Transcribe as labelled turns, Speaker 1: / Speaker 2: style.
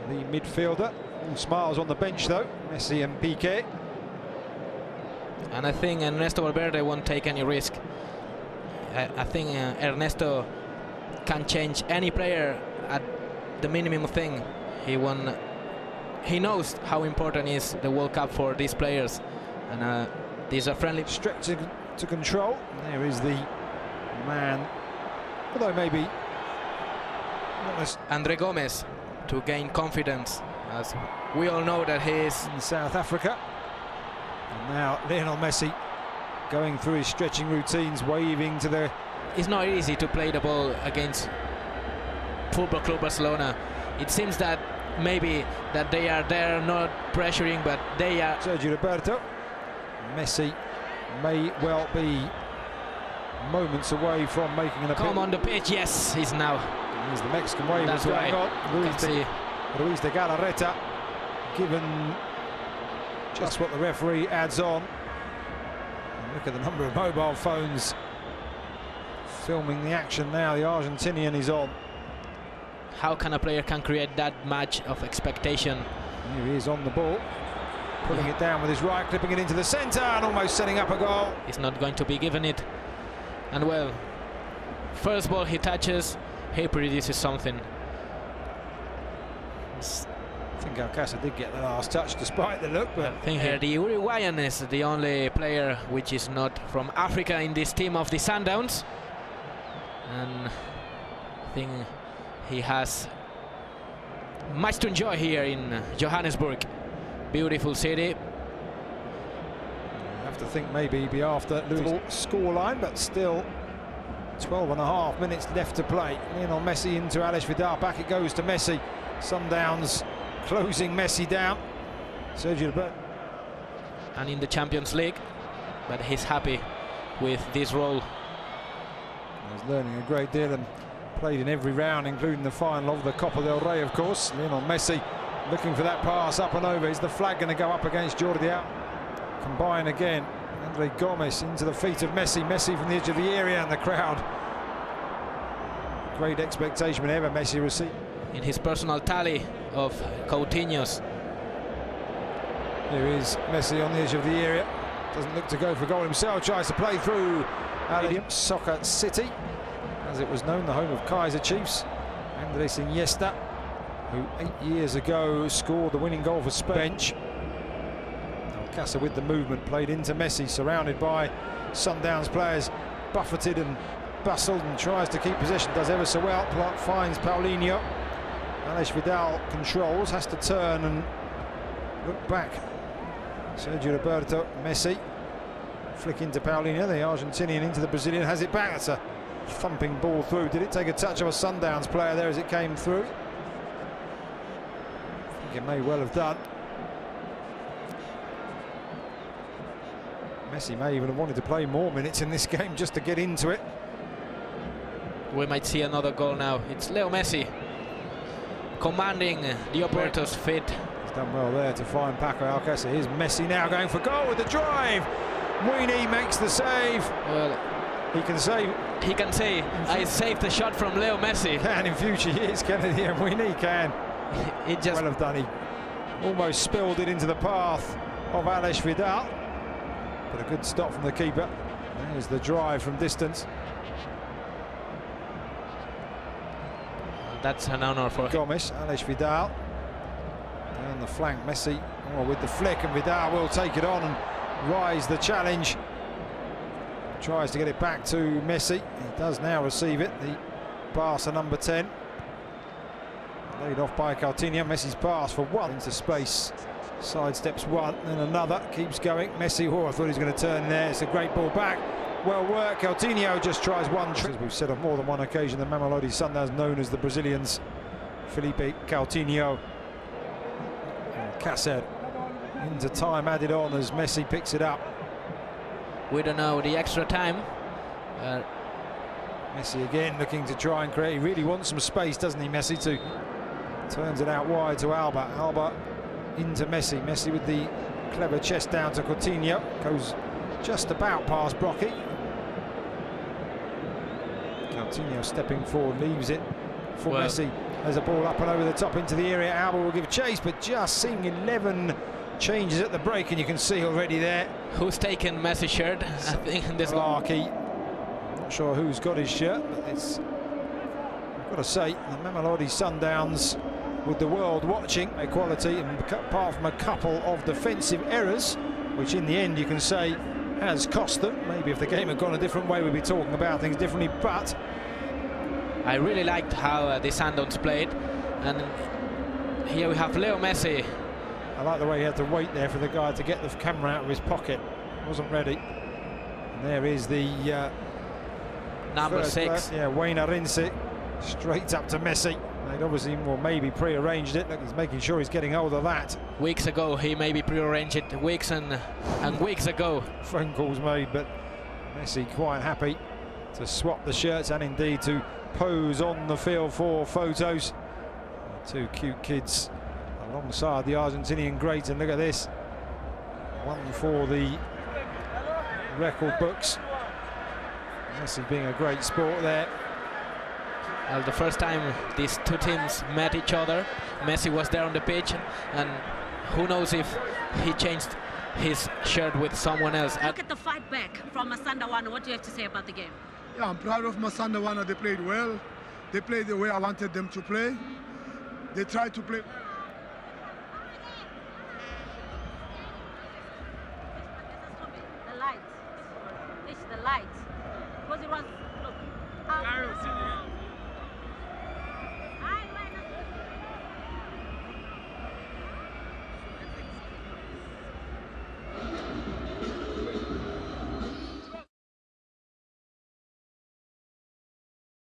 Speaker 1: the midfielder. All smiles on the bench though, Messi and Piqué.
Speaker 2: And I think Ernesto Valverde won't take any risk. I think Ernesto can change any player at the minimum thing. He knows how important is the World Cup for these players, and these are friendly.
Speaker 1: Stretch to control. There is the man, although maybe not as
Speaker 2: Andre Gomez to gain confidence, as we all know that he is
Speaker 1: in South Africa. And now Lionel Messi going through his stretching routines, waving to the...
Speaker 2: It's not easy to play the ball against Football Club Barcelona. It seems that maybe that they are there not pressuring, but they are...
Speaker 1: Sergio Roberto. Messi may well be moments away from making an appeal.
Speaker 2: Come on the pitch, yes, he's now.
Speaker 1: Here's the Mexican wave
Speaker 2: That's
Speaker 1: going
Speaker 2: right.
Speaker 1: on. Ruiz de Galarreta given just what the referee adds on. And look at the number of mobile phones filming the action now. The Argentinian is on.
Speaker 2: How can a player can create that much of expectation?
Speaker 1: Here he is on the ball, pulling it down with his right, clipping it into the centre and almost setting up a goal.
Speaker 2: He's not going to be given it. And well, first ball he touches, he produces something.
Speaker 1: I think Alcácer did get the last touch despite the look, but
Speaker 2: I think here the Uruguayan is the only player which is not from Africa in this team of the Sundowns, and I think he has much to enjoy here in Johannesburg. Beautiful city.
Speaker 1: You have to think maybe he'd be after losing scoreline, but still 12.5 minutes left to play. Lionel Messi into Alex Vidal, back it goes to Messi. Sundowns closing Messi down. Sergio Roberto.
Speaker 2: And in the Champions League, but he's happy with this role.
Speaker 1: He's learning a great deal and played in every round, including the final of the Copa del Rey, of course. Lionel Messi looking for that pass up and over. Is the flag going to go up against Jordi Alba? Combine again. Andre Gomez into the feet of Messi. Messi from the edge of the area, and the crowd. Great expectation whenever Messi received.
Speaker 2: In his personal tally of Coutinho's.
Speaker 1: Here is Messi on the edge of the area. Doesn't look to go for goal himself. Tries to play through Soccer City, as it was known, the home of Kaiser Chiefs. Andres Iniesta, who 8 years ago scored the winning goal for Spain. Alcácer with the movement, played into Messi, surrounded by Sundowns players, buffeted and bustled, and tries to keep possession, does ever so well. Finds Paulinho. Alex Vidal controls, has to turn and look back. Sergio Roberto, Messi, flick into Paulinho, the Argentinian into the Brazilian, has it back. That's a thumping ball through. Did it take a touch of a Sundowns player there as it came through? I think it may well have done. Messi may even have wanted to play more minutes in this game just to get into it.
Speaker 2: We might see another goal now. It's Leo Messi commanding the operator's feet.
Speaker 1: He's done well there to find Paco Alcácer. Here's Messi now going for goal with the drive. Muini makes the save.
Speaker 2: Well,
Speaker 1: he can save.
Speaker 2: He can say, I saved the shot from Leo Messi.
Speaker 1: Can in future years, Kennedy, and Muini can.
Speaker 2: It just
Speaker 1: well have done. He almost spilled it into the path of Alex Vidal. But a good stop from the keeper. There's the drive from distance.
Speaker 2: That's an honor for
Speaker 1: Gomes. Alex Vidal down the flank. Messi with the flick, and Vidal will take it on and rise the challenge. Tries to get it back to Messi. He does now receive it. The Barca number 10. Laid off by Coutinho. Messi's pass for one into space. Sidesteps one, then another. Keeps going. Messi, I thought he was going to turn there. It's a great ball back. Well worked. Coutinho just tries one trick. As we've said on more than one occasion, the Mamelodi Sundowns, known as the Brazilians. Felipe Coutinho. And Cáceres into time added on as Messi picks it up.
Speaker 2: We don't know the extra time.
Speaker 1: Messi again looking to try and create. He really wants some space, doesn't he, Messi? Turns it out wide to Alba. Alba into Messi. Messi with the clever chest down to Coutinho. Goes just about past Brocky. Coutinho stepping forward, leaves it for Messi. There's a ball up and over the top into the area. Alba will give chase, but just seeing 11 changes at the break, and you can see already there.
Speaker 2: Who's taken Messi's shirt? I think in this one.
Speaker 1: Not sure who's got his shirt, but it's, I've got to say, the Mamelodi Sundowns, with the world watching, their quality, and apart from a couple of defensive errors, which in the end you can say has cost them. Maybe if the game had gone a different way, we'd be talking about things differently, but
Speaker 2: I really liked how the Sundowns played, and here we have Leo Messi.
Speaker 1: I like the way he had to wait there for the guy to get the camera out of his pocket. Wasn't ready. And there is the
Speaker 2: number 6.
Speaker 1: Yeah, Wayne Arinze, straight up to Messi. They'd obviously, or maybe pre-arranged it. Look, he's making sure he's getting hold of that.
Speaker 2: Weeks ago, he maybe pre-arranged it. Weeks and weeks ago.
Speaker 1: Phone calls made, but Messi quite happy to swap the shirts and indeed to pose on the field for photos. Two cute kids alongside the Argentinian great, and look at this, one for the record books. Messi being a great sport there.
Speaker 2: Well, the first time these two teams met each other, Messi was there on the pitch, and who knows if he changed his shirt with someone else.
Speaker 3: Look at the fight back from Sundowns. What do you have to say about the game?
Speaker 4: Yeah, I'm proud of Sundowns. They played well. They played the way I wanted them to play. They tried to play